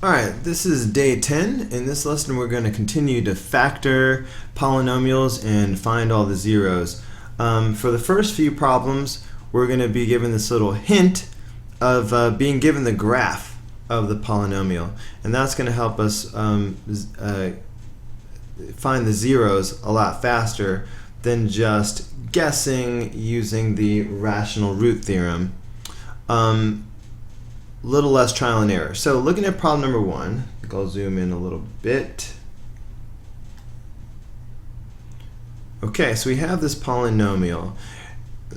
Alright, this is day 10. In this lesson we're going to continue to factor polynomials and find all the zeros. For the first few problems we're going to be given this little hint of being given the graph of the polynomial, and that's going to help us find the zeros a lot faster than just guessing using the rational root theorem. Little less trial and error. So looking at problem number 1, I think I'll zoom in a little bit. Okay, so we have this polynomial.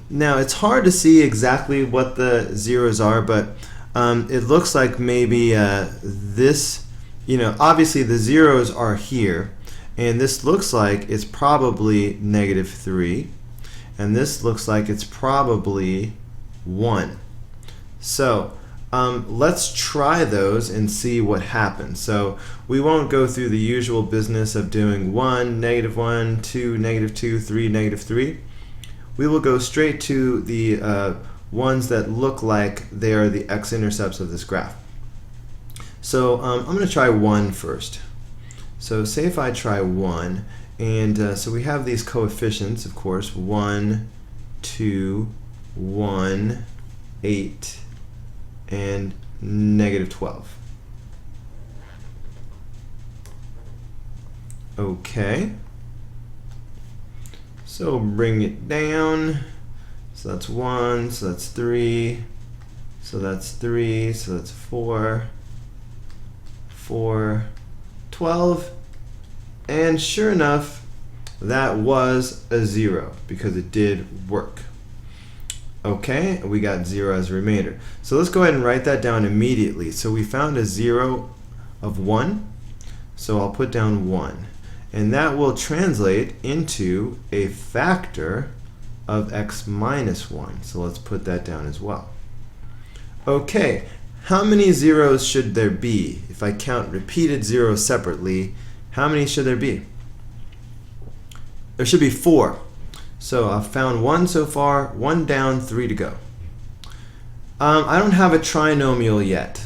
Now it's hard to see exactly what the zeros are, but it looks like maybe this, obviously the zeros are here, and this looks like it's probably -3, and this looks like it's probably 1. So let's try those and see what happens. So we won't go through the usual business of doing 1, -1, 2, -2, 3, -3. We will go straight to the ones that look like they are the x-intercepts of this graph. So I'm going to try 1 first. So say if I try 1, and so we have these coefficients, of course, 1, 2, 1, 8, and -12. Okay, so bring it down. So that's 1, so that's 3, so that's 3, so that's 4, 4, 12, and sure enough, that was a 0 because it did work. Okay, we got 0 as a remainder. So let's go ahead and write that down immediately. So we found a 0 of 1, so I'll put down 1. And that will translate into a factor of x minus 1. So let's put that down as well. Okay, how many zeros should there be? If I count repeated zeros separately, how many should there be? There should be 4. So I've found 1 so far, 1 down, 3 to go. I don't have a trinomial yet.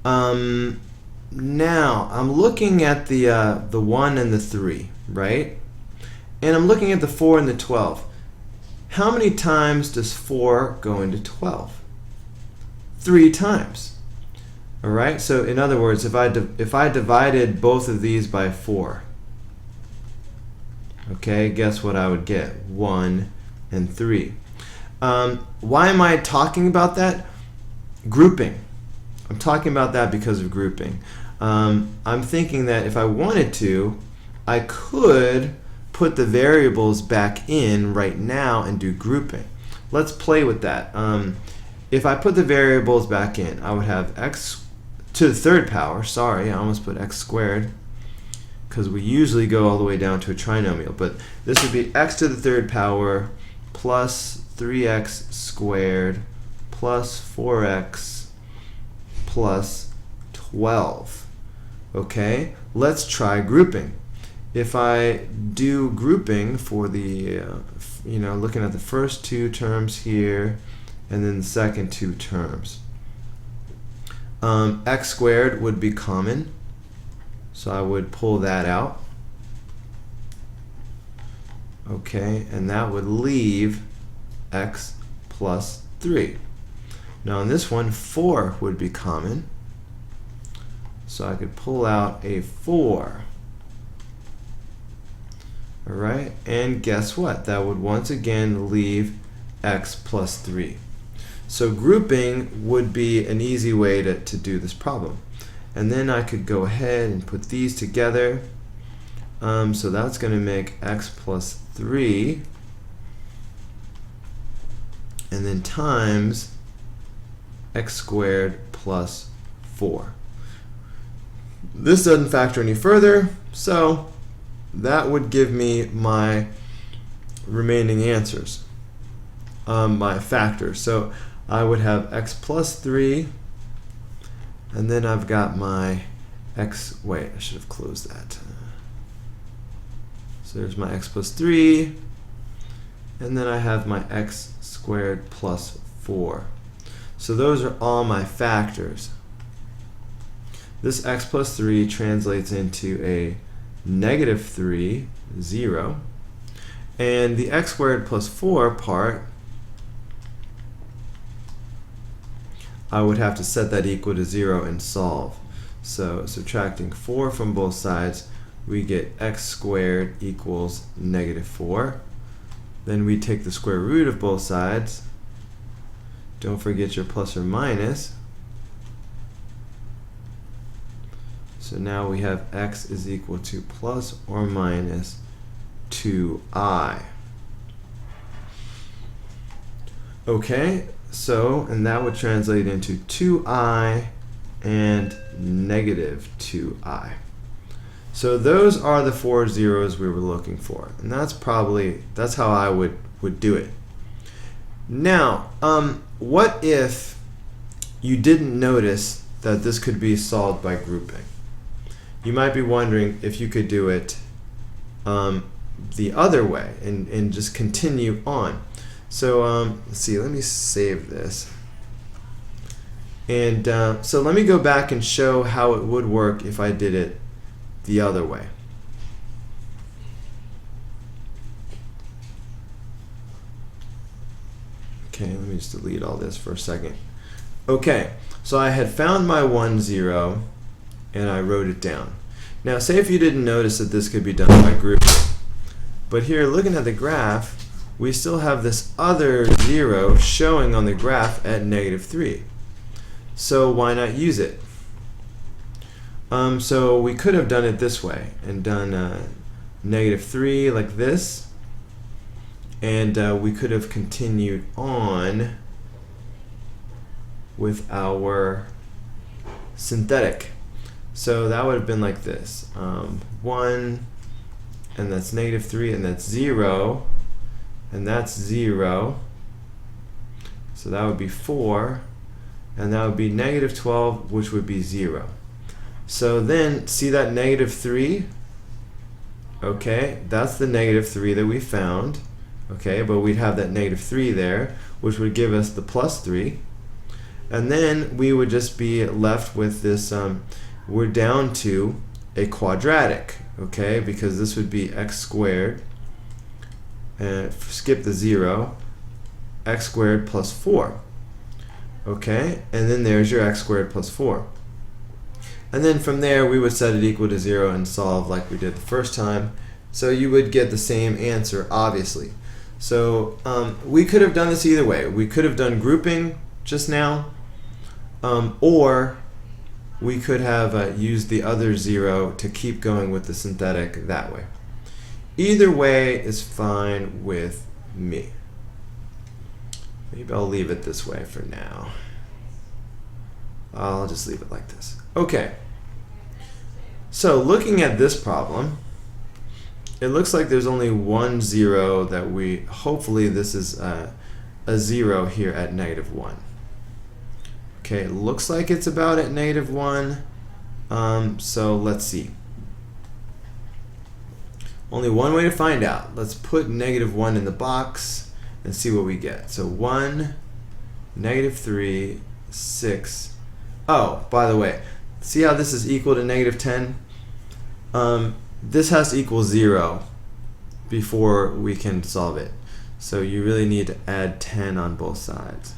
Now I'm looking at the 1 and the 3, right? And I'm looking at the 4 and the 12. How many times does 4 go into 12? 3 times. All right. So in other words, if I divided both of these by 4. Okay, guess what I would get? 1 and 3. Why am I talking about that? Grouping. I'm talking about that because of grouping. I'm thinking that if I wanted to, I could put the variables back in right now and do grouping. Let's play with that. If I put the variables back in, I would have x to the third power. Sorry, I almost put x squared, because we usually go all the way down to a trinomial, but this would be x to the third power plus 3x squared plus 4x plus 12. Okay, let's try grouping. If I do grouping for the, looking at the first 2 terms here and then the second 2 terms, x squared would be common. So I would pull that out. Okay, and that would leave x plus 3. Now in this one, 4 would be common. So I could pull out a 4. All right, and guess what? That would once again leave x plus 3. So grouping would be an easy way to do this problem. And then I could go ahead and put these together. So that's going to make x plus 3, and then times x squared plus 4. This doesn't factor any further, so that would give me my remaining answers, my factors. So I would have x plus 3, and then I've got my x, wait, I should have closed that. So there's my x plus 3, and then I have my x squared plus 4. So those are all my factors. this x plus 3 translates into a negative 3, 0. And the x squared plus 4 part, I would have to set that equal to 0 and solve. So subtracting 4 from both sides, we get x squared equals negative 4. Then we take the square root of both sides. Don't forget your plus or minus. So now we have x is equal to plus or minus 2i. Okay, so, and that would translate into 2i and negative 2i. So those are the 4 zeros we were looking for, and that's how I would do it. Now, what if you didn't notice that this could be solved by grouping? You might be wondering if you could do it the other way and just continue on. So let's see, let me save this. And so let me go back and show how it would work if I did it the other way. Okay, let me just delete all this for a second. Okay, so I had found my 1, 0, and I wrote it down. Now, say if you didn't notice that this could be done by grouping, but here, looking at the graph, we still have this other 0 showing on the graph at negative 3. So why not use it? So we could have done it this way and done negative 3 like this, and we could have continued on with our synthetic. So that would have been like this. 1, and that's negative 3, and that's 0, and that's 0. So that would be 4, and that would be negative 12, which would be 0. So then, see that negative 3? Okay, that's the negative 3 that we found. Okay, but we'd have that negative 3 there, which would give us the plus 3. And then we would just be left with this, we're down to a quadratic, okay, because this would be x squared, and skip the 0, x squared plus 4. Okay, and then there's your x squared plus 4. And then from there, we would set it equal to 0 and solve like we did the first time. So you would get the same answer, obviously. So we could have done this either way. We could have done grouping just now, or we could have used the other 0 to keep going with the synthetic that way. Either way is fine with me. Maybe I'll leave it this way for now. I'll just leave it like this. Okay, so looking at this problem, it looks like there's only 1 0 that we, hopefully this is a 0 here at negative 1. Okay, it looks like it's about at negative 1, so let's see. Only one way to find out. Let's put negative 1 in the box and see what we get. So 1, negative 3, 6. Oh, by the way, see how this is equal to negative 10? This has to equal 0 before we can solve it. So you really need to add 10 on both sides.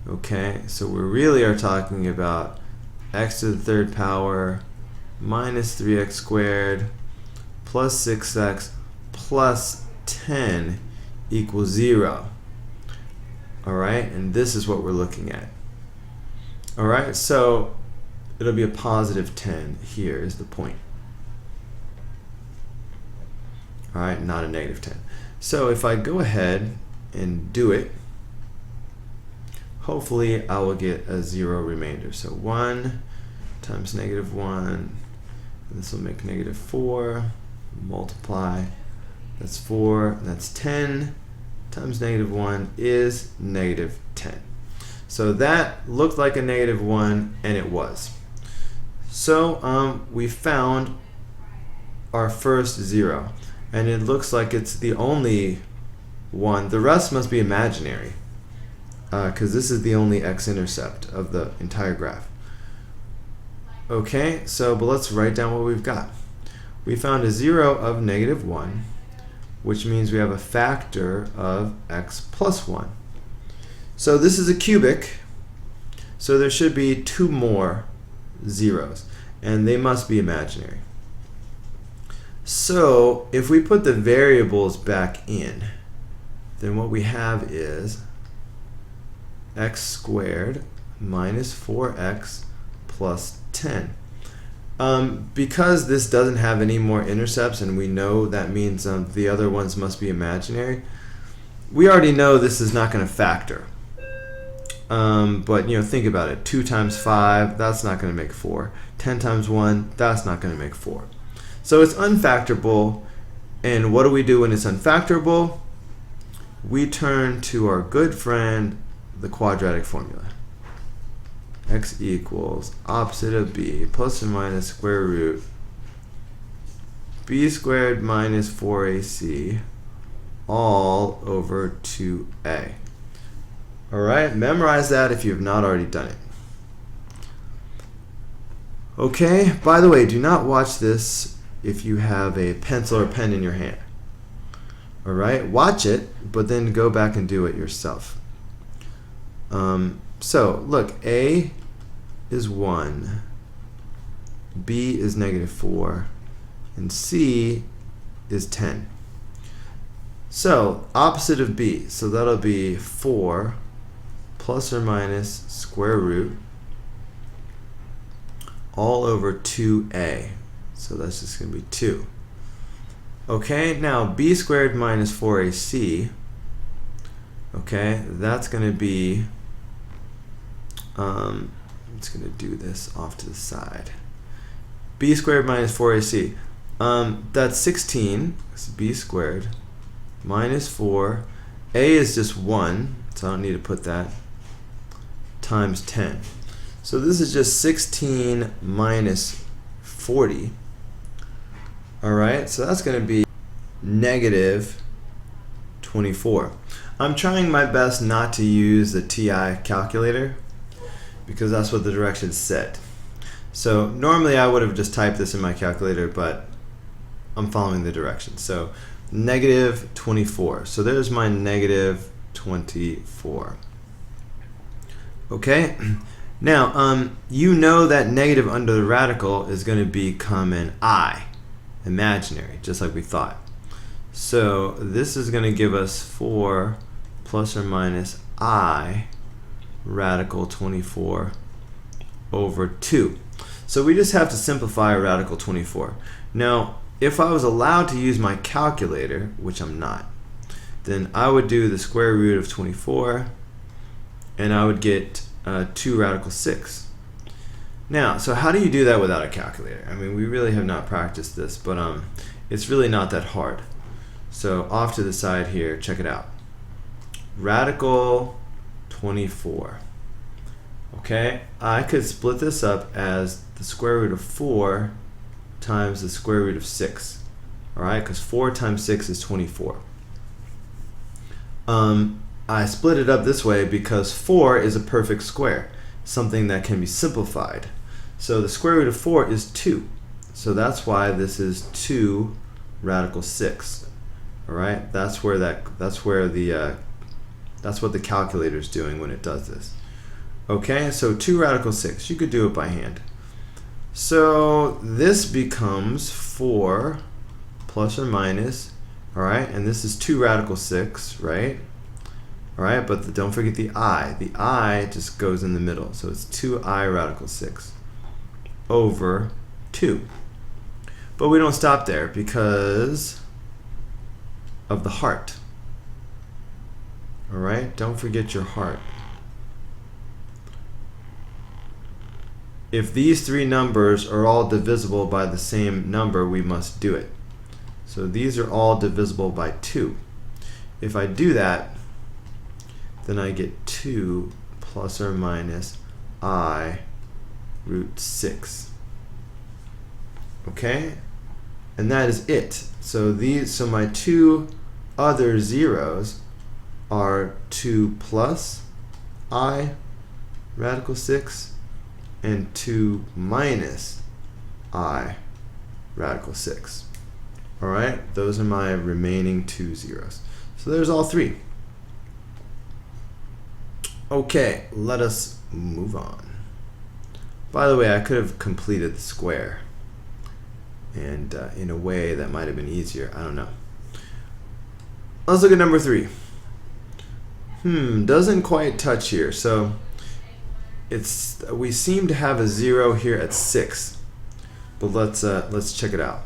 Okay, so we really are talking about x to the third power minus 3x squared plus 6x plus 10 equals 0. Alright, and this is what we're looking at. Alright, so it'll be a positive 10 here is the point. Alright, not a negative 10. So if I go ahead and do it, hopefully I will get a 0 remainder. So 1 times negative 1, and this will make negative 4, multiply, that's 4, and that's 10 times negative 1 is negative 10. So that looked like a negative 1, and it was. So we found our first 0, and it looks like it's the only one. The rest must be imaginary, because this is the only x-intercept of the entire graph. Okay, so but let's write down what we've got. We found a 0 of -1, which means we have a factor of x plus 1. So this is a cubic, so there should be 2 more zeros, and they must be imaginary. So if we put the variables back in, then what we have is x squared minus 4x plus 10. Because this doesn't have any more intercepts, and we know that means the other ones must be imaginary, we already know this is not going to factor. But think about it. 2 times 5, that's not going to make 4. 10 times 1, that's not going to make 4. So it's unfactorable, and what do we do when it's unfactorable? We turn to our good friend, the quadratic formula. X equals opposite of b plus or minus square root b squared minus 4ac all over 2a. Alright, memorize that if you have not already done it. Okay, by the way, do not watch this if you have a pencil or pen in your hand. Alright, watch it, but then go back and do it yourself. So, look, A is 1, B is -4, and C is 10. So, opposite of B, so that'll be 4 plus or minus square root all over 2a. So that's just going to be 2. Okay, now b squared minus 4ac, okay, that's going to be, I'm just going to do this off to the side. B squared minus 4ac, that's 16, so b squared minus 4, a is just 1, so I don't need to put that, times 10. So this is just 16 minus 40. Alright, so that's going to be negative 24. I'm trying my best not to use the TI calculator because that's what the directions said. So normally I would have just typed this in my calculator, but I'm following the directions. So negative 24. So there's my negative 24. Okay, now you know that negative under the radical is going to become an I, imaginary, just like we thought. So this is going to give us 4 plus or minus I radical 24 over 2. So we just have to simplify a radical 24. Now, if I was allowed to use my calculator, which I'm not, then I would do the square root of 24, and I would get 2 radical 6. Now, so how do you do that without a calculator? I mean, we really have not practiced this, but it's really not that hard. So off to the side here, check it out. Radical 24. Okay, I could split this up as the square root of 4 times the square root of 6. Alright, because 4 times 6 is 24. I split it up this way because 4 is a perfect square, something that can be simplified. So the square root of 4 is 2. So that's why this is 2 radical 6. Alright, that's what the calculator is doing when it does this. Okay, so 2 radical 6. You could do it by hand. So this becomes 4 plus or minus, alright, and this is 2 radical 6, right? Alright, but don't forget the I. The I just goes in the middle, so it's 2I radical 6 over 2. But we don't stop there because of the heart. Alright, don't forget your heart. If these three numbers are all divisible by the same number, we must do it. So these are all divisible by 2. If I do that, then I get 2 plus or minus I root 6. Okay? And that is it. So my two other zeros are 2 plus I radical 6 and 2 minus I radical 6. All right, those are my remaining 2 zeros. So there's all 3. Okay, let us move on. By the way, I could have completed the square, and in a way that might have been easier. I don't know. Let's look at number 3. Doesn't quite touch here. So we seem to have a 0 here at 6, but let's check it out.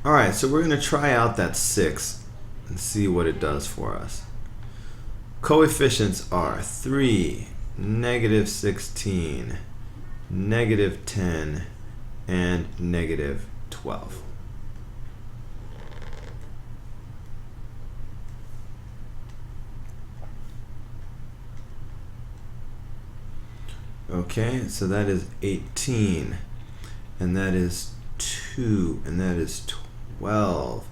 All right, so we're going to try out that 6 and see what it does for us. Coefficients are 3, negative 16, negative 10, and negative 12. Okay, so that is 18, and that is 2, and that is 12,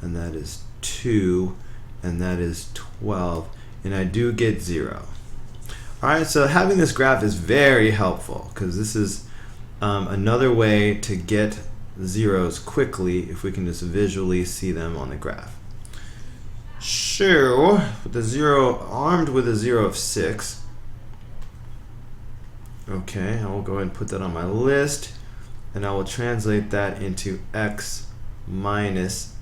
and that is 2, and that is 12, and I do get 0. Alright, so having this graph is very helpful because this is another way to get zeros quickly if we can just visually see them on the graph. So, with the 0 armed with a 0 of 6, okay, I will go ahead and put that on my list, and I will translate that into x minus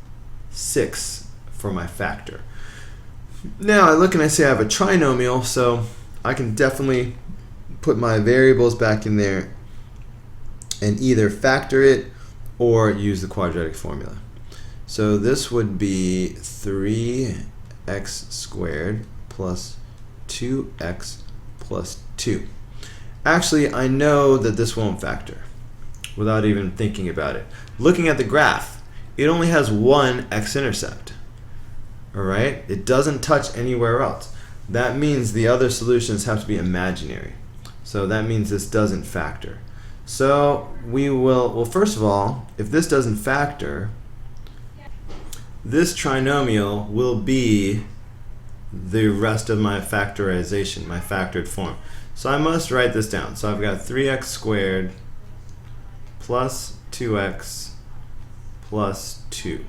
6 for my factor. Now I look and I say I have a trinomial, so I can definitely put my variables back in there and either factor it or use the quadratic formula. So this would be 3x squared plus 2x plus 2. Actually, I know that this won't factor without even thinking about it. Looking at the graph, it only has one x-intercept. All right? It doesn't touch anywhere else. That means the other solutions have to be imaginary. So that means this doesn't factor. So we will, well, first of all, if this doesn't factor, this trinomial will be the rest of my factorization, my factored form. So I must write this down. So I've got 3x squared plus 2x plus 2.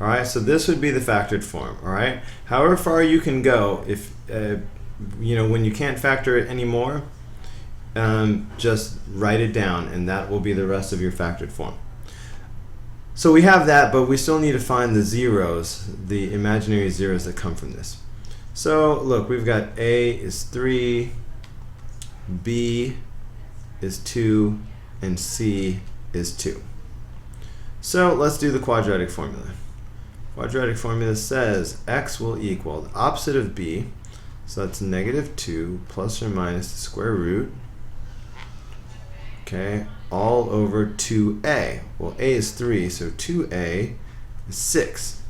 All right, so this would be the factored form. All right, however far you can go, if when you can't factor it anymore, just write it down, and that will be the rest of your factored form. So we have that, but we still need to find the zeros, the imaginary zeros that come from this. So look, we've got A is 3, B is 2, and C is 2. So let's do the quadratic formula. Quadratic formula says x will equal the opposite of b, so that's negative 2 plus or minus the square root, okay, all over 2a. Well, a is 3, so 2a is 6.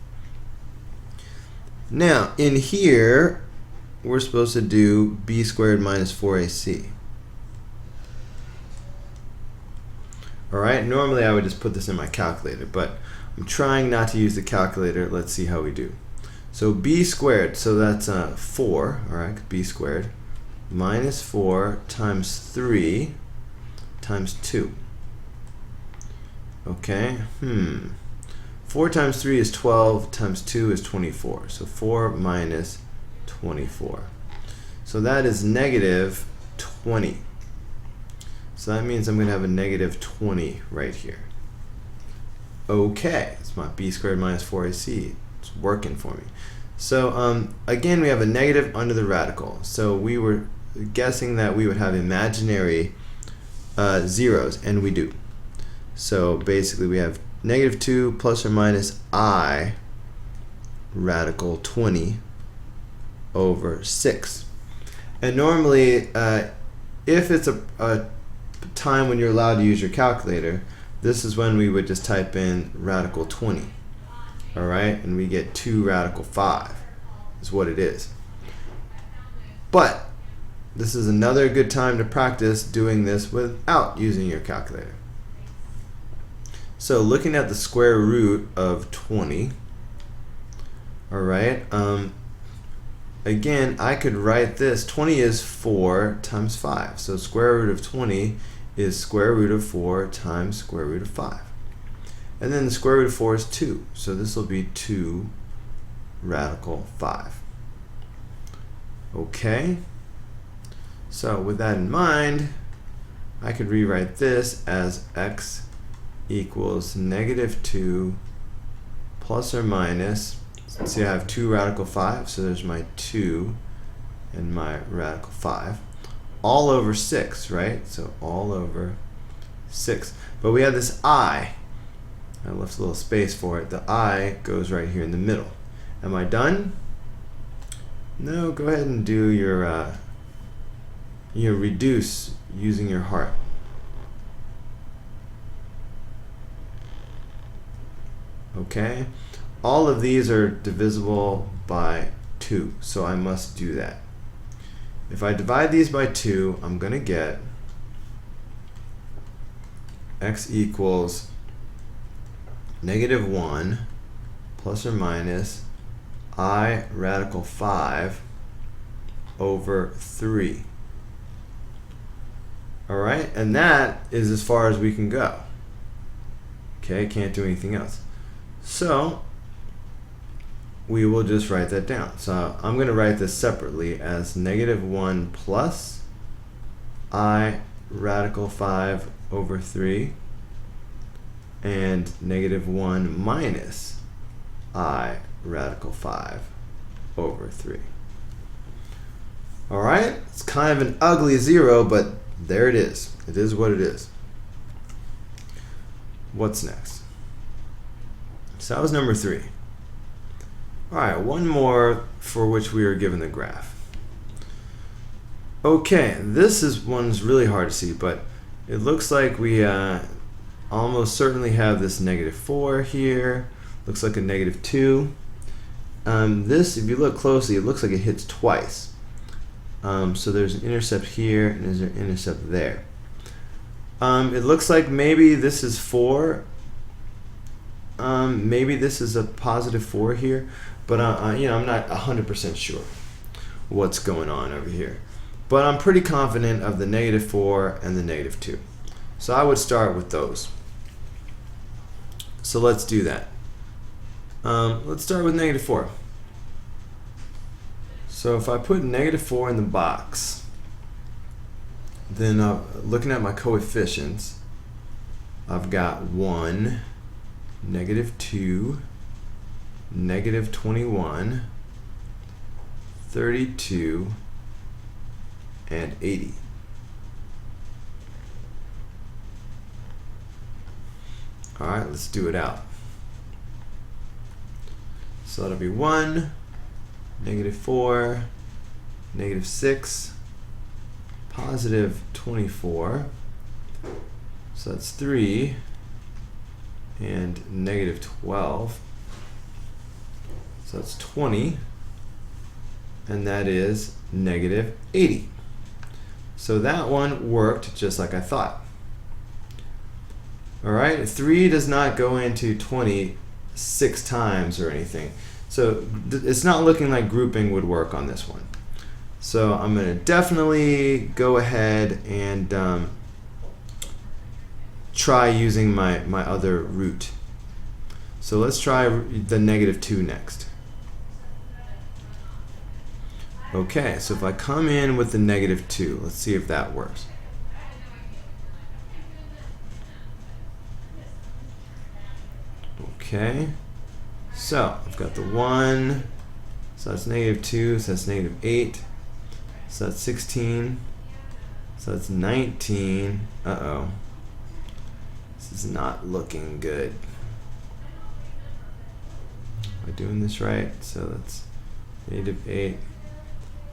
Now, in here, we're supposed to do b squared minus 4ac. Alright, normally I would just put this in my calculator, but I'm trying not to use the calculator. Let's see how we do. So b squared, so that's 4, alright, b squared, minus 4 times 3 times 2. Okay, 4 times 3 is 12, times 2 is 24. So 4 minus 24. So that is negative 20. So that means I'm going to have a negative 20 right here. Okay, it's my b squared minus 4ac. It's working for me. So again, we have a negative under the radical. So we were guessing that we would have imaginary zeros, and we do. So basically we have negative 2 plus or minus I radical 20 over 6. And normally, if it's a time when you're allowed to use your calculator, this is when we would just type in radical 20. Alright, and we get 2 radical 5 is what it is. But this is another good time to practice doing this without using your calculator. So looking at the square root of 20, alright, again, I could write this. 20 is 4 times 5. So square root of 20 is square root of 4 times square root of 5. And then the square root of 4 is 2. So this will be 2 radical 5. Okay? So with that in mind, I could rewrite this as x equals negative 2 plus or minus, see I have 2 radical 5, so there's my 2 and my radical 5, all over 6, right? So all over 6. But we have this I left a little space for it. The I goes right here in the middle. Am I done? No, go ahead and do your reduce using your heart. Okay, all of these are divisible by 2, so I must do that. If I divide these by 2, I'm going to get x equals negative 1 plus or minus I radical 5 over 3. Alright, and that is as far as we can go. Okay, can't do anything else. So we will just write that down. So I'm going to write this separately as negative 1 plus I radical 5 over 3 and negative 1 minus I radical 5 over 3. Alright, it's kind of an ugly 0, but there it is. It is what it is. What's next? So that was number 3. Alright, one more for which we are given the graph. Okay, one's really hard to see, but it looks like we almost certainly have this negative 4 here. Looks like a negative 2. This, if you look closely, it looks like it hits twice. So there's an intercept here and there's an intercept there. It looks like maybe this is 4. Maybe this is a positive 4 here, but I'm not 100% sure what's going on over here. But I'm pretty confident of the negative 4 and the negative 2. So I would start with those. So let's do that. Let's start with negative 4. So if I put negative 4 in the box, then looking at my coefficients, I've got 1, negative 2, negative 21, 32, and 80. Alright, let's do it out. So that'll be 1, negative 4, negative 6, positive 24, so that's 3, and negative 12, so that's 20, and that is negative 80. So that one worked just like I thought. Alright, 3 does not go into 20 6 times or anything. So it's not looking like grouping would work on this one. So I'm going to definitely go ahead and try using my other root. So let's try the negative 2 next. Okay, so if I come in with the negative 2, let's see if that works. Okay, so I've got the 1, so that's negative 2, so that's negative 8, so that's 16, so that's 19. Uh-oh, this is not looking good. Am I doing this right? So that's negative 8,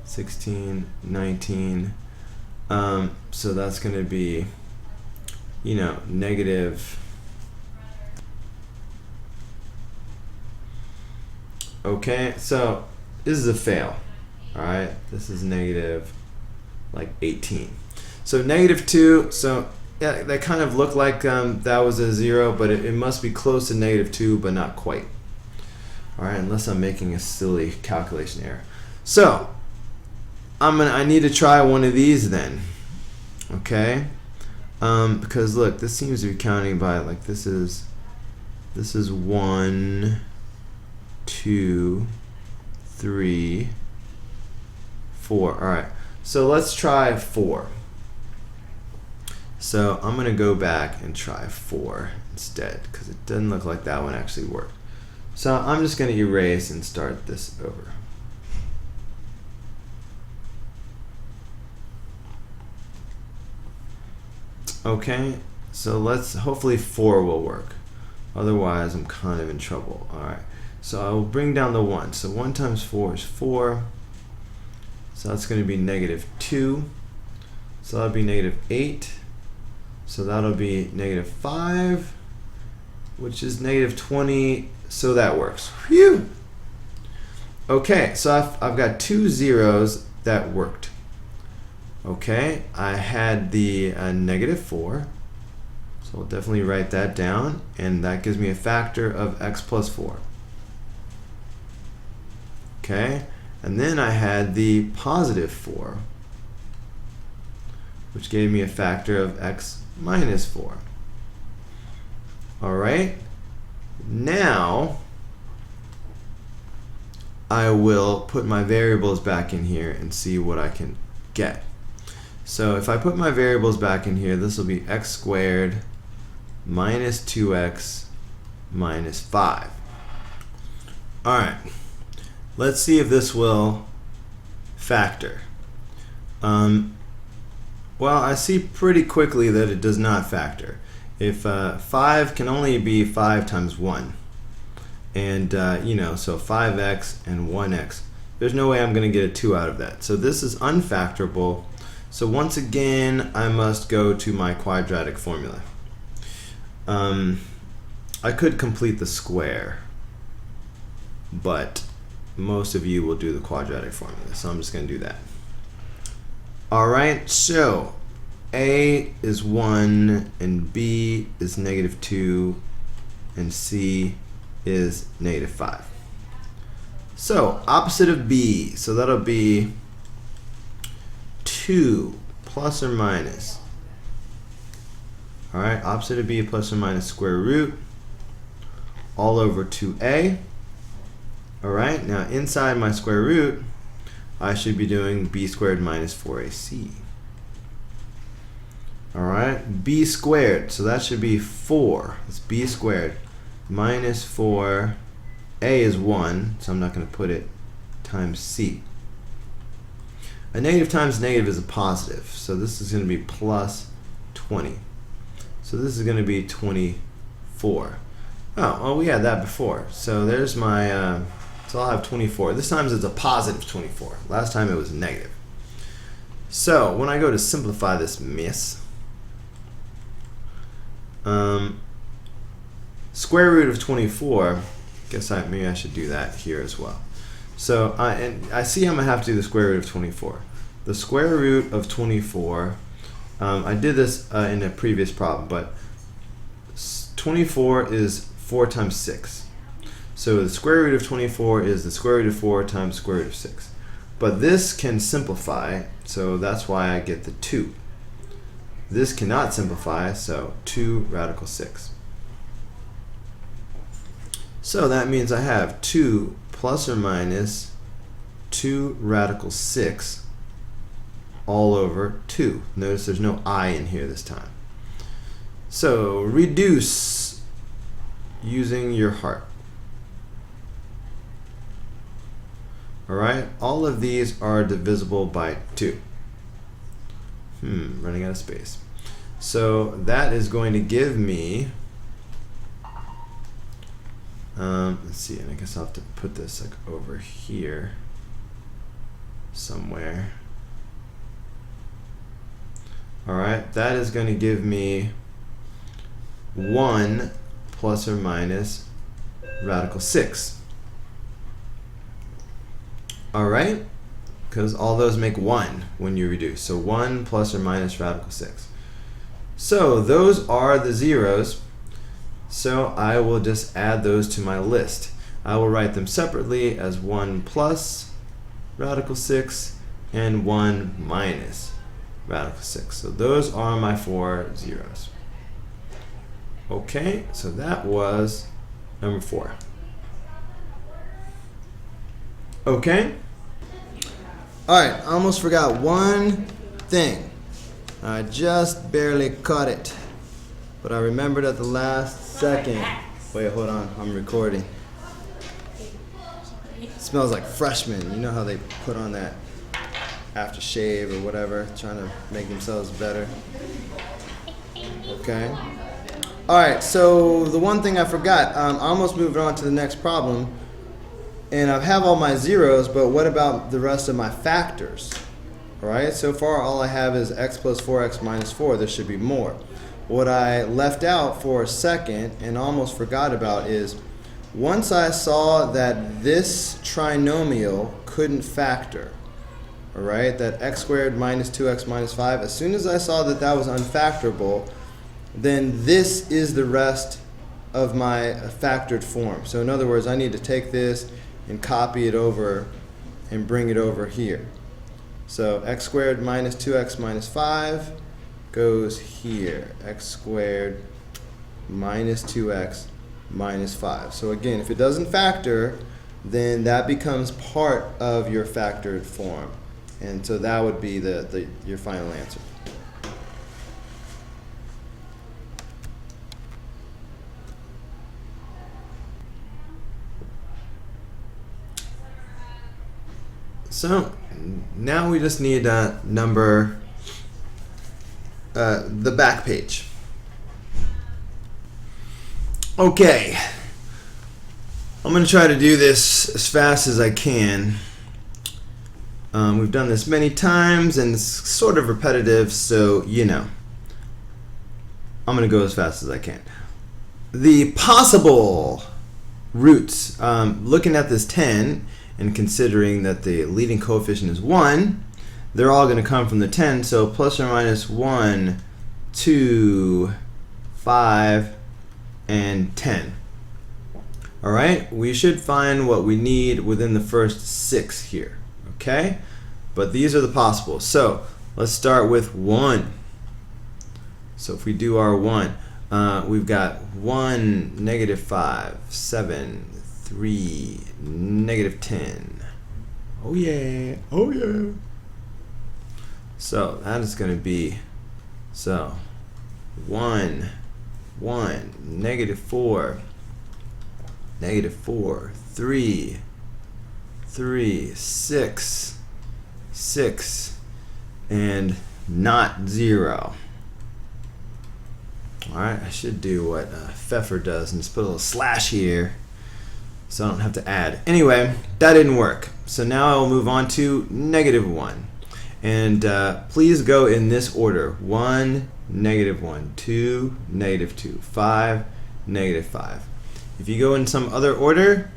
16, 19. So that's going to be, negative. Okay, so this is a fail. Alright, this is negative like 18. So negative 2, so yeah, that kind of looked like that was a 0, but it must be close to negative 2, but not quite. Alright, unless I'm making a silly calculation error. So I need to try one of these then. Okay? Because look, this seems to be counting by, like, this is 1, 2, 3, 4. Alright, so let's try 4. So I'm going to go back and try 4 instead, because it doesn't look like that one actually worked. So I'm just going to erase and start this over. Okay, so let's, hopefully 4 will work. Otherwise, I'm kind of in trouble. Alright, so I will bring down the 1. So 1 times 4 is 4. So that's going to be -2. So that'll be -8. So that'll be -5, which is -20. So that works. Phew! Okay, so I've got 2 zeros that worked. Okay, I had the -4, so I'll definitely write that down, and that gives me a factor of x plus 4. Okay, and then I had the +4, which gave me a factor of x minus 4. Alright, now I will put my variables back in here and see what I can get. So if I put my variables back in here, this will be x squared minus 2x minus 5. Alright, let's see if this will factor. Well, I see pretty quickly that it does not factor. If 5 can only be 5 times 1, and you know, so 5x and 1x, there's no way I'm going to get a 2 out of that. So this is unfactorable. So once again, I must go to my quadratic formula. I could complete the square, but most of you will do the quadratic formula, so I'm just going to do that. Alright, so A is 1, and B is -2, and C is -5. So opposite of B, so that'll be 2 plus or minus. Alright, opposite of B plus or minus square root all over 2a. Alright, now inside my square root, I should be doing b squared minus 4ac. Alright, b squared, so that should be 4. It's b squared minus 4. A is 1, so I'm not going to put it, times c. A negative times negative is a positive, so this is going to be plus 20. So this is going to be 24. Oh, well, we had that before. So there's my, so I'll have 24. This time it's a positive 24. Last time it was negative. So when I go to simplify this mess, square root of 24, guess maybe I should do that here as well. So and I see I'm going to have to do the square root of 24. The square root of 24, I did this in a previous problem, but 24 is 4 times 6. So the square root of 24 is the square root of 4 times square root of 6. But this can simplify, so that's why I get the 2. This cannot simplify, so 2 radical 6. So that means I have 2 plus or minus 2 radical 6 all over 2. Notice there's no I in here this time. So reduce using your heart. Alright, all of these are divisible by 2. Running out of space. So that is going to give me, let's see, and I guess I'll have to put this like over here somewhere. Alright, that is going to give me 1 plus or minus radical 6. Alright, because all those make 1 when you reduce. So 1 plus or minus radical 6. So those are the zeros. So I will just add those to my list. I will write them separately as 1 plus radical 6, and 1 minus radical 6. So those are my 4 zeros. Okay, so that was number 4. Okay? Alright, I almost forgot one thing. I just barely caught it. But I remembered at the last second. Wait, hold on, I'm recording. It smells like freshman. You know how they put on that aftershave or whatever, trying to make themselves better. Okay. Alright, so the one thing I forgot, I almost moved on to the next problem. And I have all my zeros, but what about the rest of my factors? Alright, so far all I have is x plus 4x minus 4. There should be more. What I left out for a second and almost forgot about is once I saw that this trinomial couldn't factor, alright, that x squared minus 2x minus 5, as soon as I saw that that was unfactorable, then this is the rest of my factored form. So in other words, I need to take this and copy it over and bring it over here. So x squared minus 2x minus 5 goes here. X squared minus 2x minus 5. So again, if it doesn't factor, then that becomes part of your factored form. And so that would be your final answer. So now we just need the back page. Okay, I'm going to try to do this as fast as I can. We've done this many times and it's sort of repetitive, so you know. I'm going to go as fast as I can. The possible roots, looking at this 10 and considering that the leading coefficient is 1, they're all going to come from the 10, so plus or minus 1, 2, 5, and 10. Alright, we should find what we need within the first 6 here. Okay? But these are the possibles. So let's start with 1. So if we do our 1, we've got 1, negative 5, 7, 3, negative 10. Oh yeah, oh yeah. So that is going to be, so 1, 1, negative 4, 3, 3, 6, 6, and not 0. Alright, I should do what Pfeffer does and just put a little slash here so I don't have to add. Anyway, that didn't work. So now I'll move on to negative 1. And please go in this order. 1, negative 1, 2, negative 2, 5, negative 5. If you go in some other order,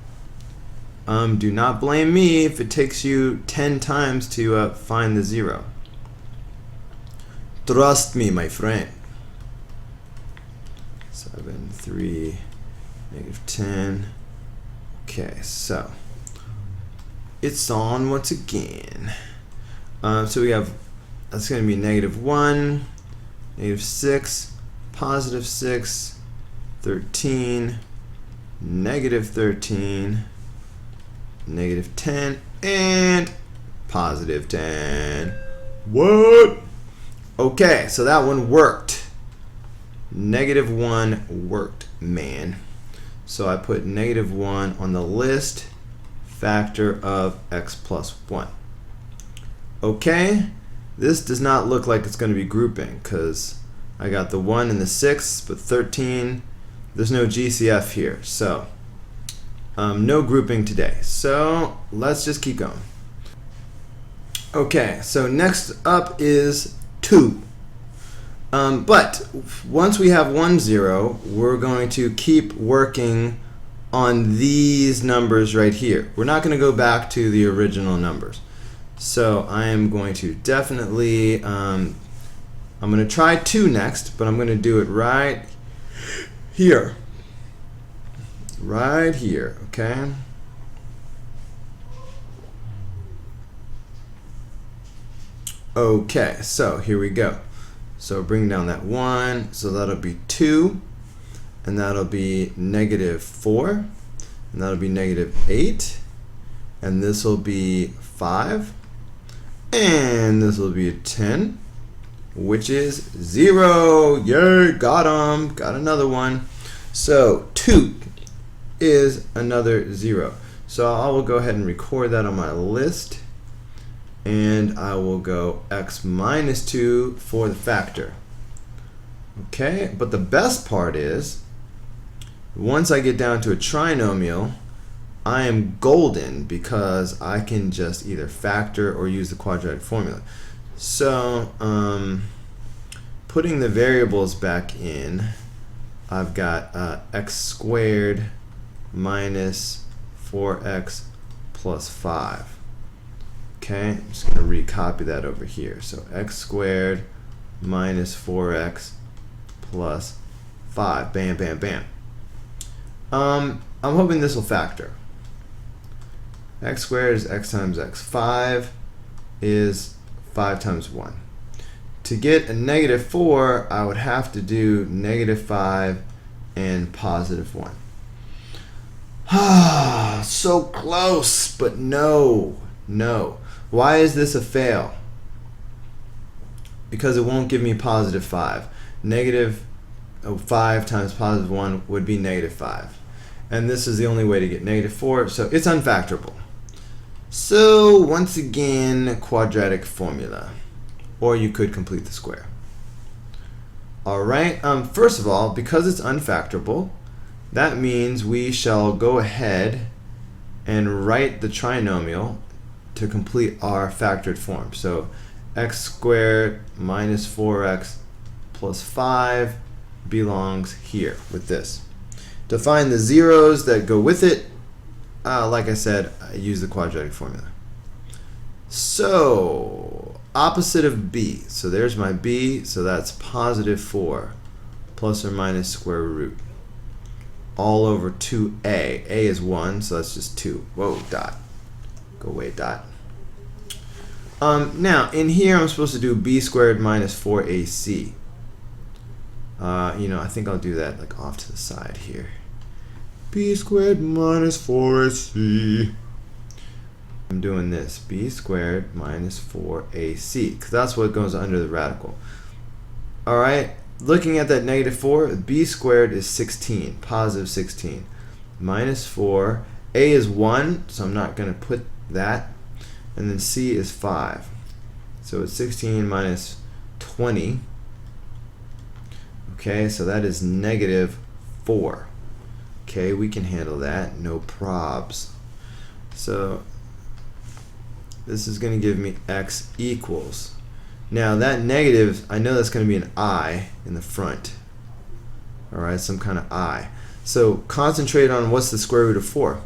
do not blame me if it takes you 10 times to find the 0. Trust me, my friend. 7, 3, negative 10. Okay, so it's on once again. So we have, that's going to be negative 1, negative 6, positive 6, 13, negative 13, negative 10, and positive 10. What? Okay, so that one worked. Negative 1 worked, man. So I put negative 1 on the list, factor of x plus 1. Okay, this does not look like it's going to be grouping because I got the 1 and the 6, but 13, there's no GCF here. So no grouping today. So let's just keep going. Okay, so next up is 2. But once we have 1, 0, we're going to keep working on these numbers right here. We're not going to go back to the original numbers. So I am going to definitely, I'm going to try 2 next, but I'm going to do it right here. Right here, okay? Okay, so here we go. So bring down that 1, so that'll be 2, and that'll be -4, and that'll be -8, and this will be 5, and this will be a 10, which is 0. Yay, got 'em. Got another one. So 2 is another 0. So I will go ahead and record that on my list, and I will go x minus 2 for the factor. Okay, but the best part is, once I get down to a trinomial, I am golden because I can just either factor or use the quadratic formula. So putting the variables back in, I've got x squared minus 4x plus 5. Okay, I'm just going to recopy that over here. So x squared minus 4x plus 5. Bam, bam, bam. I'm hoping this will factor. X squared is x times x. 5 is 5 times 1. To get a -4, I would have to do -5 and +1. So close, but no. Why is this a fail? Because it won't give me +5. -5 times +1 would be -5. And this is the only way to get -4, so it's unfactorable. So once again, quadratic formula. Or you could complete the square. Alright, first of all, because it's unfactorable, that means we shall go ahead and write the trinomial to complete our factored form. So x squared minus 4x plus 5 belongs here with this. To find the zeros that go with it, like I said, I use the quadratic formula. So opposite of b, so there's my b, so that's +4 plus or minus square root all over 2a. A is 1, so that's just 2. Whoa, dot. Go away, dot. Now, in here I'm supposed to do b squared minus 4ac. I think I'll do that like off to the side here. B squared minus 4ac. I'm doing this, b squared minus 4ac, because that's what goes under the radical. Alright, looking at that -4, b squared is 16, positive 16. Minus 4, a is 1, so I'm not going to put that. And then c is 5. So it's 16 minus 20. Okay, so that is -4. Okay, we can handle that, no probs. So this is going to give me x equals. Now that negative, I know that's going to be an I in the front. Alright, some kind of I. So concentrate on what's the square root of 4.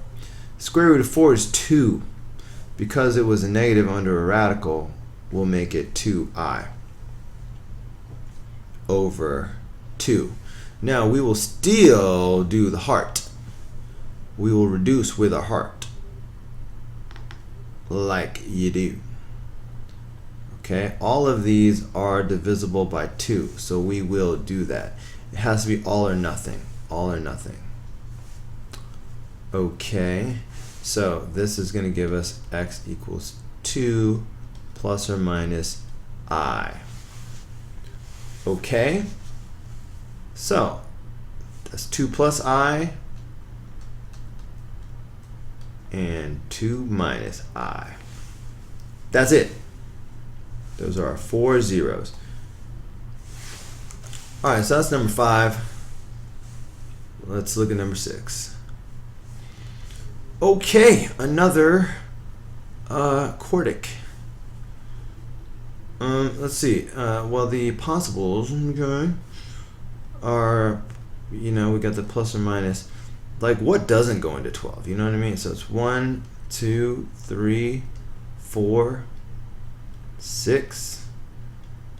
Square root of 4 is 2. Because it was a negative under a radical, we'll make it 2i over 2. Now we will still do the heart. We will reduce with a heart, like you do. Okay, all of these are divisible by 2, so we will do that. It has to be all or nothing. All or nothing. Okay, so this is going to give us x equals 2 plus or minus I. Okay, so that's 2 plus I and 2 minus I. That's it. Those are our 4 zeros. Alright, so that's number 5. Let's look at number 6. Okay, another quartic. Let's see. Well, the possibles, okay, are, we got the plus or minus. Like, what doesn't go into 12? You know what I mean? So it's 1, 2, 3, 4, 6,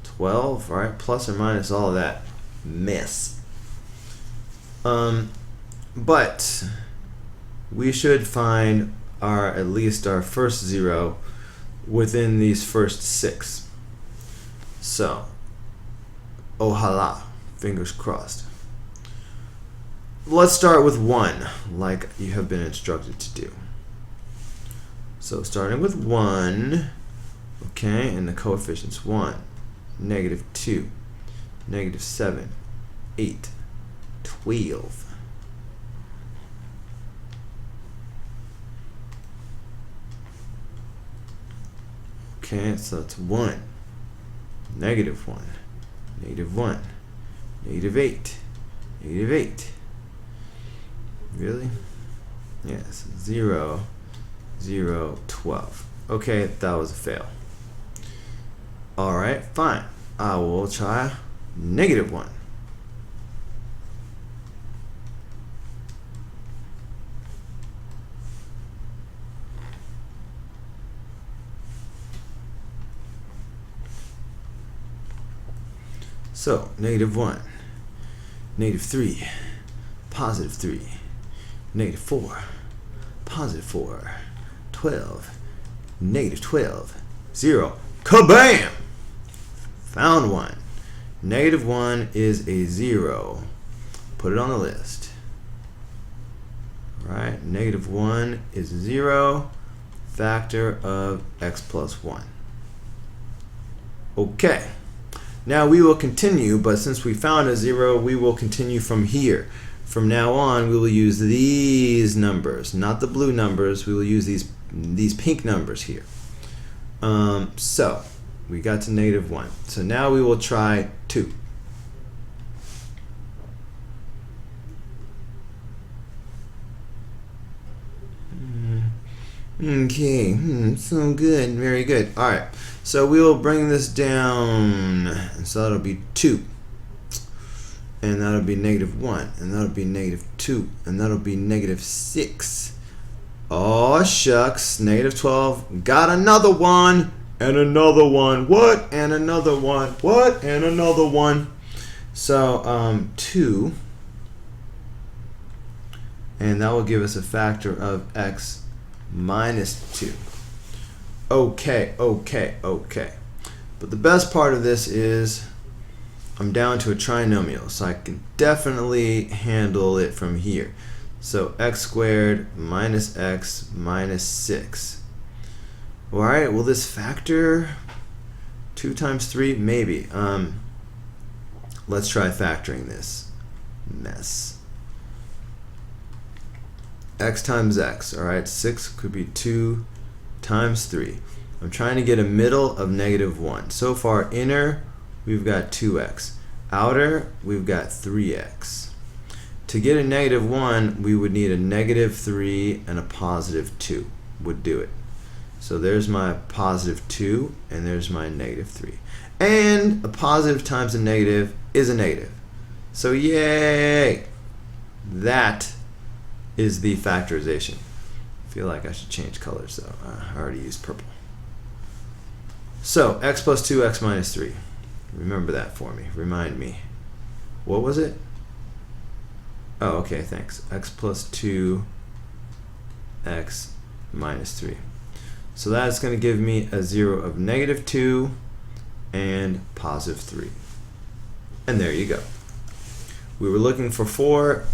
12, right? Plus or minus all of that mess. But we should find at least our first 0 within these first 6. So, ojalá, fingers crossed. Let's start with 1, like you have been instructed to do. So starting with 1, okay, and the coefficients 1, -2, -7, 8, 12. Okay, so it's 1, -1, -1, -8, -8. Really? Yes, 0, 0, 12. Okay, that was a fail. Alright, fine. I will try -1. So, -1, -3, +3, -4, +4, 12, -12, 0. Kabam! Found one. -1 is a 0. Put it on the list. Right? -1 is 0. Factor of x plus 1. Okay. Now we will continue, but since we found a 0, we will continue from here. From now on, we will use these numbers, not the blue numbers. We will use these pink numbers here. So we got to -1. So now we will try 2. Okay, so good, very good. All right, so we will bring this down, and so that'll be 2, and that'll be -1, and that'll be -2, and that'll be -6. Oh shucks, -12. Got another one, and another one. What? And another one. What? And another one. So 2, and that will give us a factor of x minus 2. Okay, okay, okay. But the best part of this is I'm down to a trinomial, so I can definitely handle it from here. So x squared minus x minus 6. Alright, will this factor 2 times 3? Maybe. Let's try factoring this mess. X times x, alright, 6 could be 2 times 3. I'm trying to get a middle of -1. So far, inner, we've got 2x. Outer, we've got 3x. To get a -1, we would need a -3 and a +2 would do it. So there's my +2 and there's my -3. And a positive times a negative is a negative. So yay! That is the factorization. I feel like I should change colors though. I already used purple. So x plus 2, x minus 3. Remember that for me. Remind me. What was it? Oh, okay, thanks. X plus 2, x minus 3. So that's going to give me a 0 of -2 and +3. And there you go. We were looking for 4,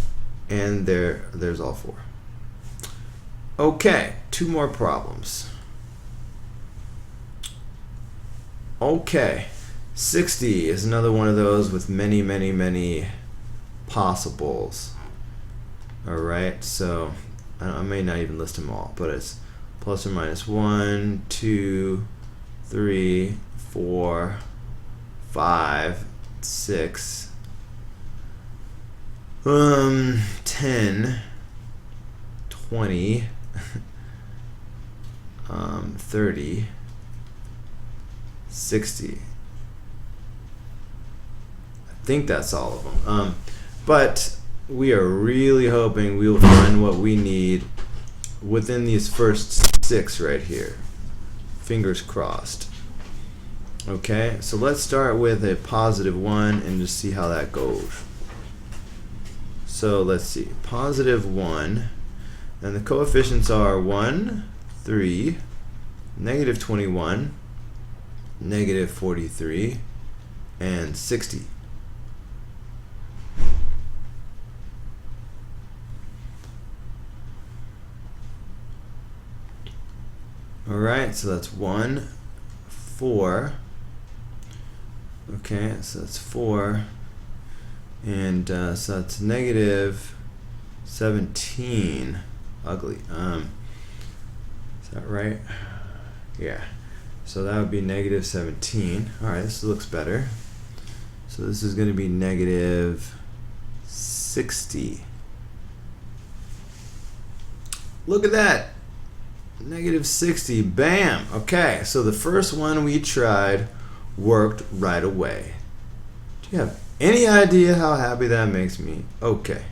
and there's all 4. Okay, 2 more problems. Okay, 60 is another one of those with many, many, many possibles. Alright, so I may not even list them all, but it's plus or minus 1, 2, 3, 4, 5, 6, 10, 20, 30, 60. I think that's all of them. But we are really hoping we will find what we need within these first 6 right here. Fingers crossed. Okay, so let's start with a +1 and just see how that goes. So let's see, +1, and the coefficients are 1, 3, -21, -43, and 60. Alright, so that's 1, 4. Okay, so that's 4. And so that's negative 17. Ugly. Is that right? Yeah. So that would be negative 17. Alright, this looks better. So this is going to be negative 60. Look at that! Negative 60. Bam! Okay, so the first one we tried worked right away. Do you have any idea how happy that makes me? Okay.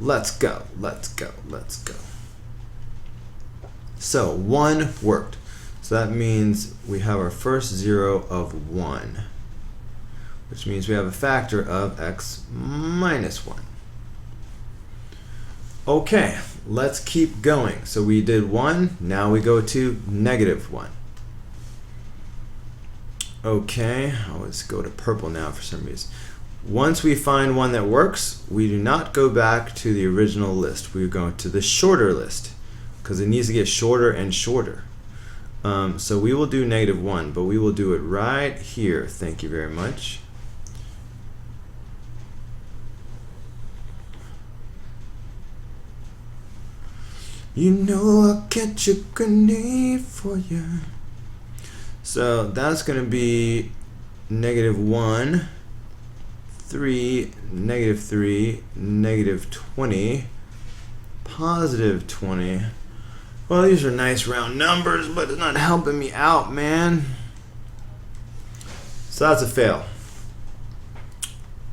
Let's go. Let's go. Let's go. So 1 worked. So that means we have our first 0 of 1, which means we have a factor of x minus 1. Okay, let's keep going. So we did 1, now we go to negative 1. Okay, let's go to purple now for some reason. Once we find one that works, we do not go back to the original list. We go to the shorter list because it needs to get shorter and shorter. So we will do negative 1, but we will do it right here. Thank you very much. You know I'll catch a grenade for you. So that's going to be negative 1, 3, negative 3, negative 20, positive 20. Well, these are nice round numbers, but it's not helping me out, man. So that's a fail.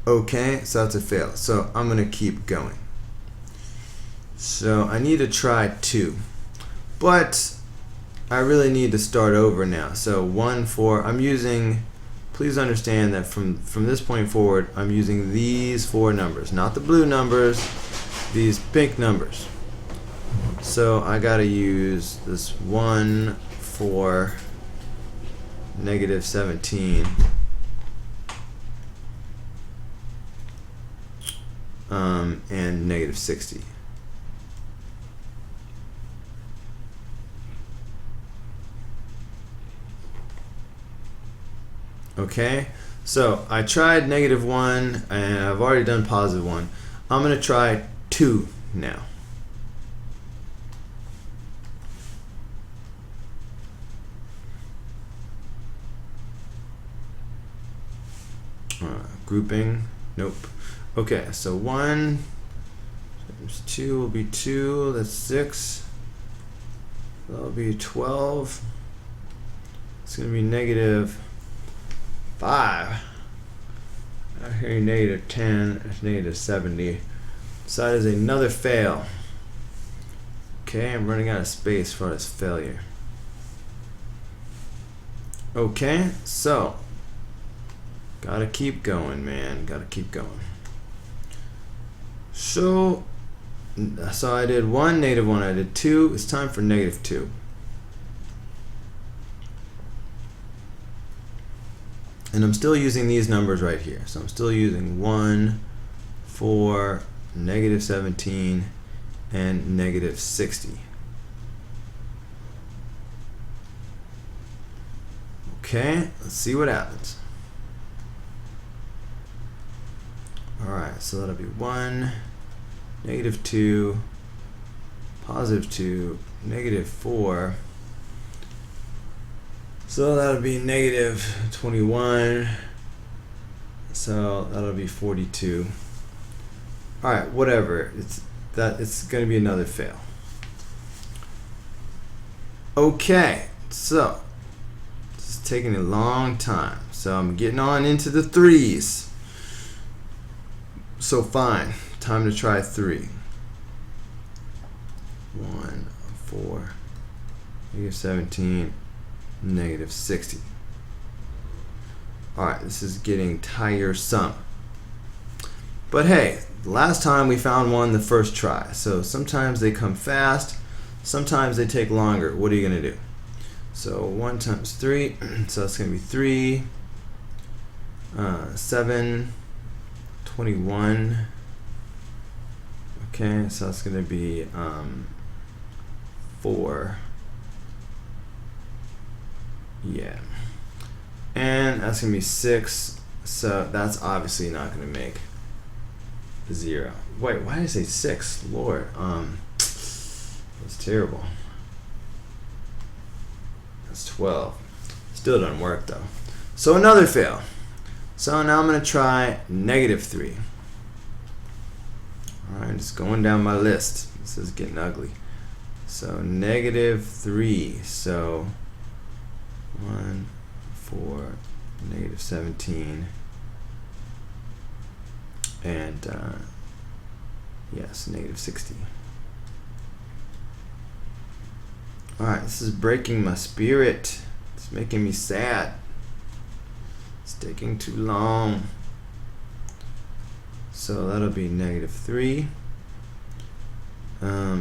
Okay, so that's a fail. So I'm going to keep going. So I need to try 2. But I really need to start over now. So 1, 4, I'm using, please understand that from this point forward, I'm using these 4 numbers, not the blue numbers, these pink numbers. So I gotta use this 1, 4, negative 17, and negative 60. Okay, so I tried negative 1 and I've already done positive 1. I'm going to try 2 now. Grouping, nope. Okay, so 1 times 2 will be 2, that's 6. That'll be 12. It's going to be negative 5. I hear negative 10, that's negative 70. So that is another fail. Okay, I'm running out of space for this failure. Okay, so gotta keep going, man. Gotta keep going. So I did 1, negative 1. I did 2. It's time for negative 2. And I'm still using these numbers right here. So I'm still using 1, 4, negative 17, and negative 60. Okay, let's see what happens. Alright, so that'll be 1, negative 2, positive 2, negative 4. So that'll be negative 21. So that'll be 42. Alright, whatever. It's going to be another fail. Okay, so this is taking a long time. So I'm getting on into the 3s. So fine, time to try 3. 1, 4, negative 17, negative 60. Alright, this is getting tiresome. But hey, last time we found one the first try. So sometimes they come fast, sometimes they take longer. What are you going to do? So 1 times 3, so that's going to be 3. 7, 21. Okay, so that's going to be 4. Yeah. And that's going to be 6. So that's obviously not going to make 0. Wait, why did I say 6? Lord, that's terrible. That's 12. Still doesn't work though. So another fail. So now I'm going to try -3. Alright, just going down my list. This is getting ugly. So -3. So 1, 4, -17. And yes, -60. Alright, this is breaking my spirit. It's making me sad. It's taking too long. So that'll be -3.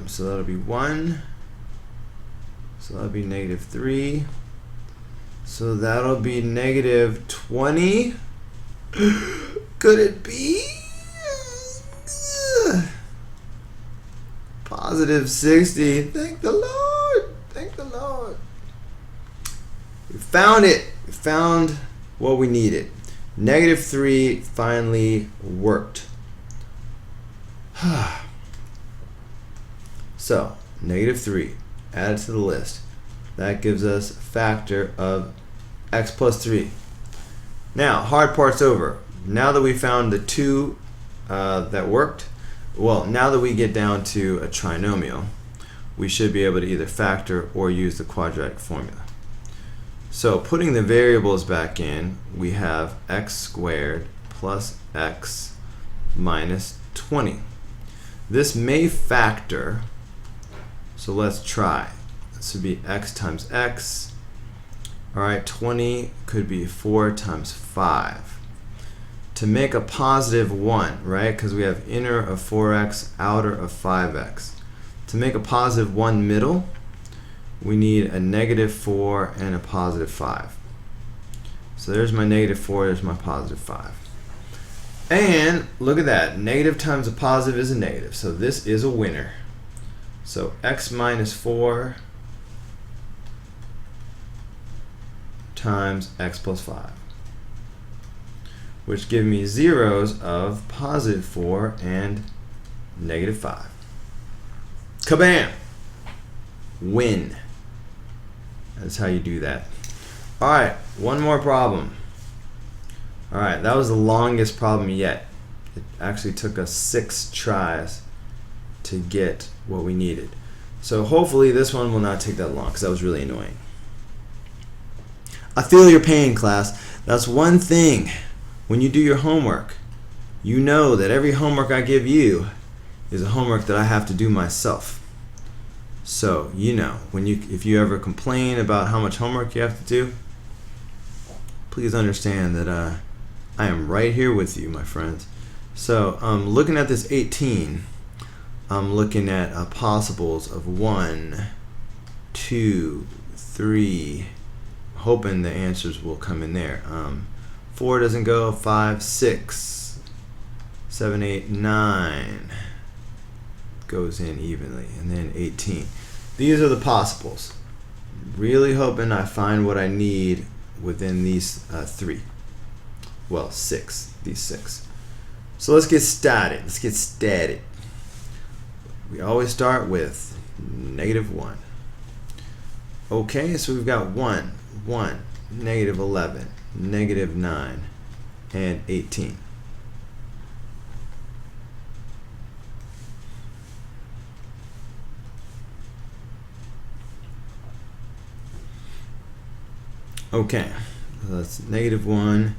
So that'll be 1. So that'll be -3. So that'll be -20. Could it be? +60. Thank the Lord. Thank the Lord. We found it. We found what we needed. -3 finally worked. So, -3 added to the list. That gives us a factor of x plus 3. Now, hard part's over. Now that we found the 2 that worked, well, now that we get down to a trinomial, we should be able to either factor or use the quadratic formula. So putting the variables back in, we have x squared plus x minus 20. This may factor, so let's try. This would be x times x. Alright, 20 could be 4 times 5. To make a +1, right, because we have inner of 4x, outer of 5x. To make a +1 middle, we need a -4 and a +5. So there's my -4, there's my +5. And look at that, negative times a positive is a negative, so this is a winner. So x minus 4 times x plus 5, which give me zeros of +4 and -5. Kabam! Win. That's how you do that. Alright, one more problem. Alright, that was the longest problem yet. It actually took us 6 tries to get what we needed. So hopefully this one will not take that long, because that was really annoying. I feel your pain, class. That's one thing. When you do your homework, you know that every homework I give you is a homework that I have to do myself. So, you know, if you ever complain about how much homework you have to do, please understand that I am right here with you, my friends. So, looking at this 18, I'm looking at possibles of 1, 2, 3, hoping the answers will come in there. 4 doesn't go, 5, 6, 7, 8, 9 goes in evenly, and then 18. These are the possibles. Really hoping I find what I need within these 3. Well, 6. These 6. So let's get started. Let's get started. We always start with -1. Okay, so we've got 1, 1, -11, -9, and 18. Okay, so that's -1,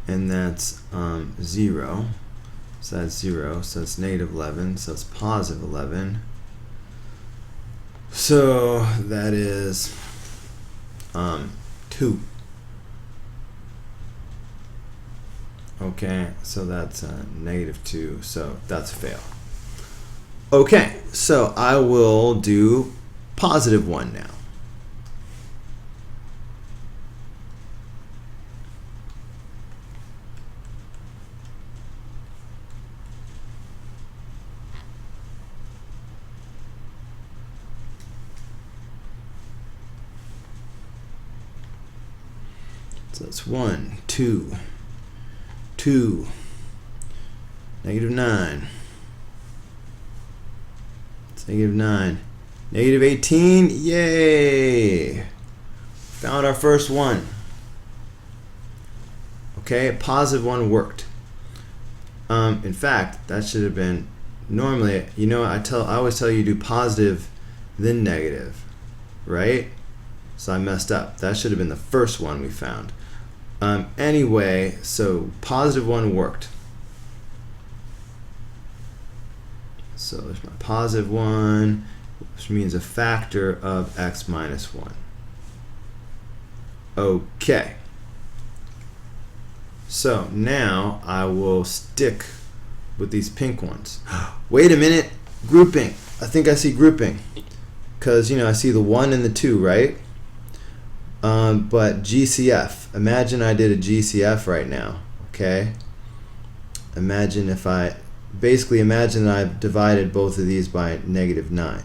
and that's 0. So that's 0. So it's -11. So it's +11. So that is 2. Okay, so that's -2. So that's a fail. Okay, so I will do +1 now. So that's 1, 2, 2, -9. It's -9. -18. Yay! Found our first one. Okay, a positive one worked. In fact, that should have been normally. You know, I always tell you do positive, then negative, right? So I messed up. That should have been the first one we found. Anyway, so positive one worked. So there's my positive one, which means a factor of x minus 1. Okay. So now I will stick with these pink ones. Wait a minute, grouping. I think I see grouping. Because, you know, I see the 1 and the 2, right? But GCF. Imagine I did a GCF right now, okay? Imagine if imagine that I've divided both of these by -9.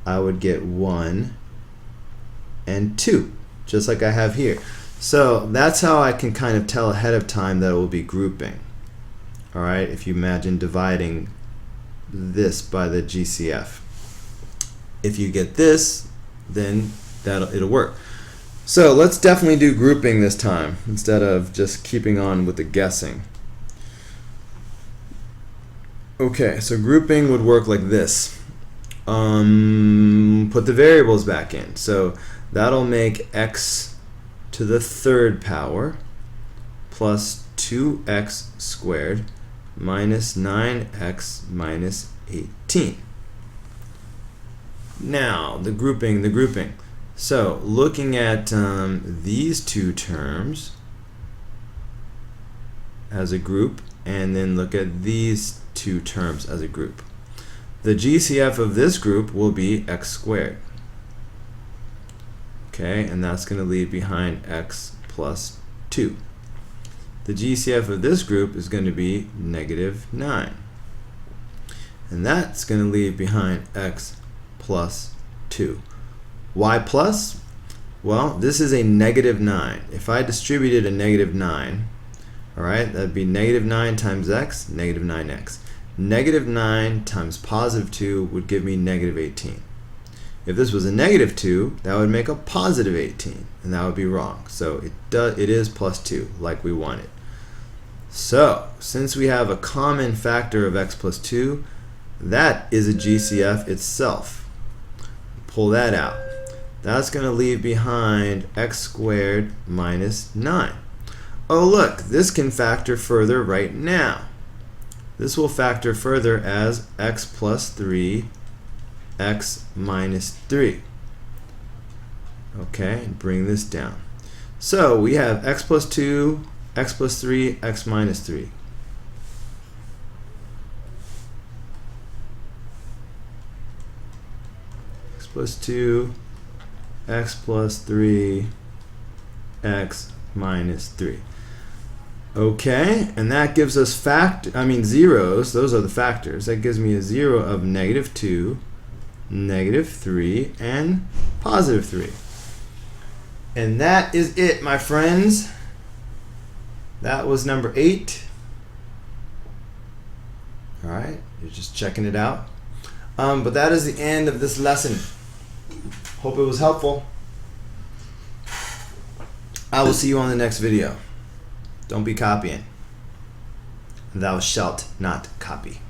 I would get 1 and 2, just like I have here. So that's how I can kind of tell ahead of time that it will be grouping. All right, if you imagine dividing this by the GCF. If you get this, then it'll work. So let's definitely do grouping this time instead of just keeping on with the guessing. Okay, so grouping would work like this. Put the variables back in. So that'll make x to the 3rd power plus 2x squared minus 9x minus 18. Now, the grouping. So, looking at these two terms as a group, and then look at these two terms as a group. The GCF of this group will be x squared. Okay, and that's going to leave behind x plus 2. The GCF of this group is going to be -9. And that's going to leave behind x plus 2. Why plus? Well, this is a -9. If I distributed a -9, all right, that'd be -9 times x, -9x. -9 times +2 would give me -18. If this was a -2, that would make a +18, and that would be wrong. So it is +2, like we wanted. So, since we have a common factor of x plus 2, that is a GCF itself. Pull that out. That's going to leave behind x squared minus 9. Oh look, this can factor further right now. This will factor further as x plus 3, x minus 3. Okay, and bring this down. So we have x plus 2, x plus 3, x minus 3. X plus 2, x plus 3, x minus 3. Okay, and that gives us zeros. Those are the factors. That gives me a 0 of -2, -3, and +3. And that is it, my friends. That was number 8. All right, you're just checking it out. But that is the end of this lesson. Hope it was helpful. I will see you on the next video. Don't be copying. Thou shalt not copy.